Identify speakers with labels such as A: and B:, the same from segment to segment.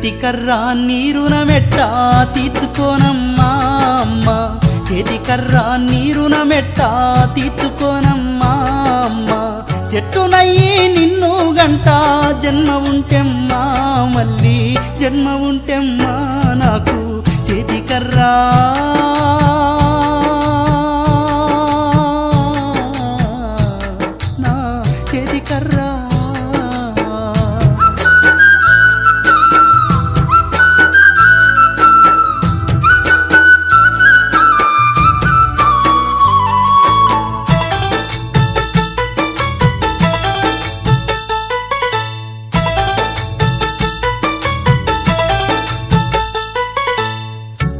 A: చేతికర్ర నీరునమెట్ట తీర్చుకోనమ్మా అమ్మ చేతికర్ర నీరునమెట్ట తీర్చుకోనమ్మా అమ్మ చెట్టునయ్యి నిన్ను గంట జన్మ ఉంటెమ్మా మళ్ళీ జన్మ ఉంటెమ్మా నాకు చేతికర్రా నా చేతికర్రా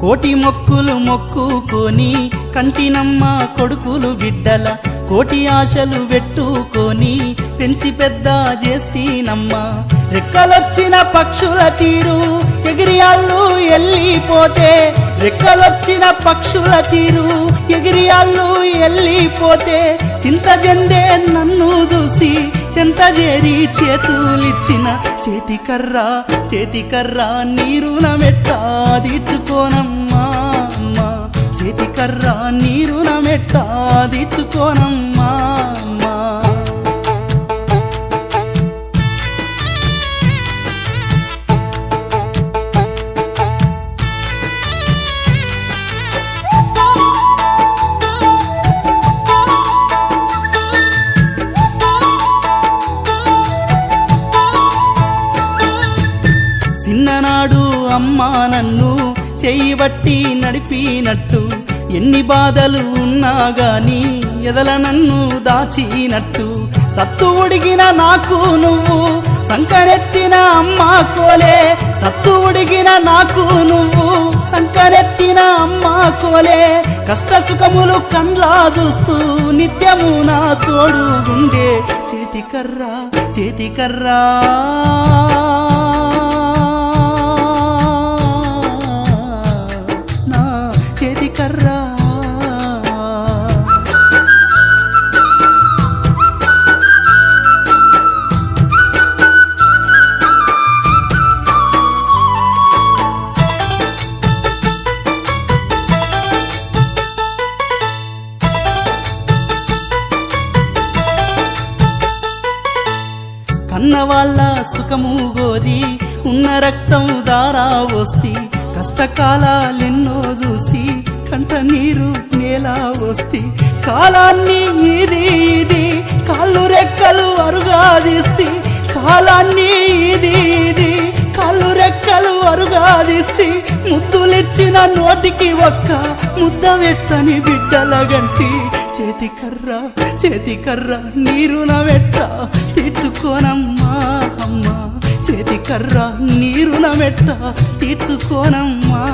A: కోటి మొక్కులు మొక్కుకొని కంటినమ్మ కొడుకులు బిడ్డల కోటి ఆశలు పెట్టుకొని పెంచి పెద్ద చేస్తీనమ్మ రెక్కలొచ్చిన పక్షుల తీరు ఎగిరియాళ్ళు ఎల్లిపోతే రెక్కలొచ్చిన పక్షుల తీరు ఎగిరియాళ్ళు ఎల్లిపోతే చింత జందే నన్ను చూసి చెంతజేరి చేతులిచ్చిన చేతికర్ర నీరునమెట్ట తీర్చుకోనమ్మా అమ్మ చేతికర్ర నీరునమెట్ట తీర్చుకోనమ్మా అమ్మా చిన్ననాడు అమ్మా నన్ను చెయ్యిబట్టి నడిపినట్టు ఎన్ని బాధలు ఉన్నా గాని ఎదల నన్ను దాచినట్టు సత్తు ఉడిగిన నాకు నువ్వు సంకనెత్తిన అమ్మా కోలే సత్తు ఉడిగిన నాకు నువ్వు సంకనెత్తిన అమ్మా కోలే కష్ట సుఖములు కండ్లా చూస్తూ నిత్యము నా తోడు గుండే చేతికర్రా నా చేతికర్రా కన్న వాళ్ళ సుఖము గోరి ఉన్న రక్తం దారా వస్తి కష్టకాలెన్నో చూసి కంట నీరు నేల వస్తి కాలాన్ని ఇది కాళ్ళు రెక్కలు అరుగాదిస్తి కాలాన్ని ఇది కాళ్ళు రెక్కలు అరుగాదిస్తి ముద్దులిచ్చిన నోటికి ఒక్క ముద్ద వెట్టని బిడ్డల గంటి చేతికర్ర నీరునమెట్ట తీర్చుకోనమ్మా అమ్మ చేతికర్ర నీరునమెట్ట తీర్చుకోనమ్మా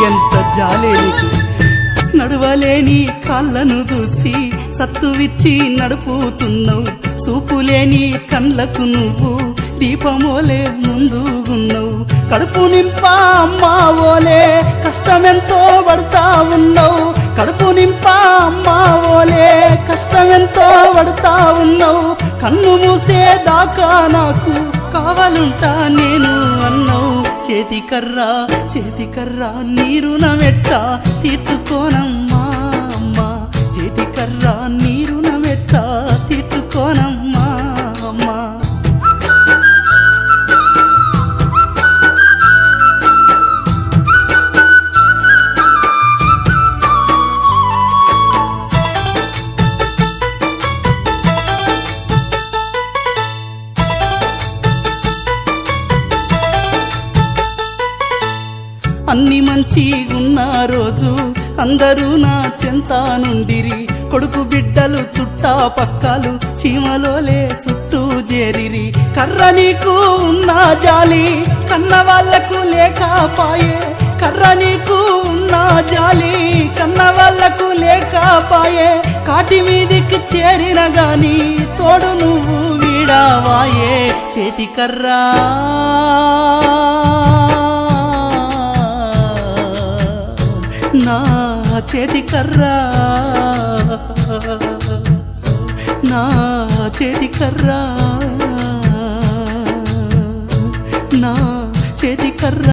A: ఎంత జాలే నీకు నడవలేని కాళ్ళను దూసి సత్తువిచ్చి నడుపుతున్నావు చూపులేని కళ్ళకు నువ్వు దీపమోలే ముందుగున్నావు కడుపు నింపా అమ్మా ఓలే కష్టమెంతో పడుతా ఉన్నావు కడుపు నింపా అమ్మా ఓలే కష్టమెంతో పడుతా ఉన్నావు కన్ను మూసే దాకా నాకు కావాలంటా నేను అన్నావు చేతికర్ర నీరునమెట్ట తీర్చుకోనమ్మా అమ్మ చేతికర్ర నీరునమెట్ట తీర్చుకోనమ్మా అమ్మా అన్ని మంచిగున్న రోజు అందరూ నా చెంత నుండిరి కొడుకు బిడ్డలు చుట్టా పక్కలు చీమలోలే చుట్టూ చేరిరి కర్ర నీకు ఉన్న జాలి కన్న వాళ్లకు లేకపాయే కర్ర నీకు ఉన్న జాలి కన్న వాళ్లకు లేకపాయే కాటి మీదికి చేరిన గాని తోడు నువ్వు వీడావాయే చేతి కర్రా నా చేతి కర్రా నా చేతి కర్రా నా చేతి కర్రా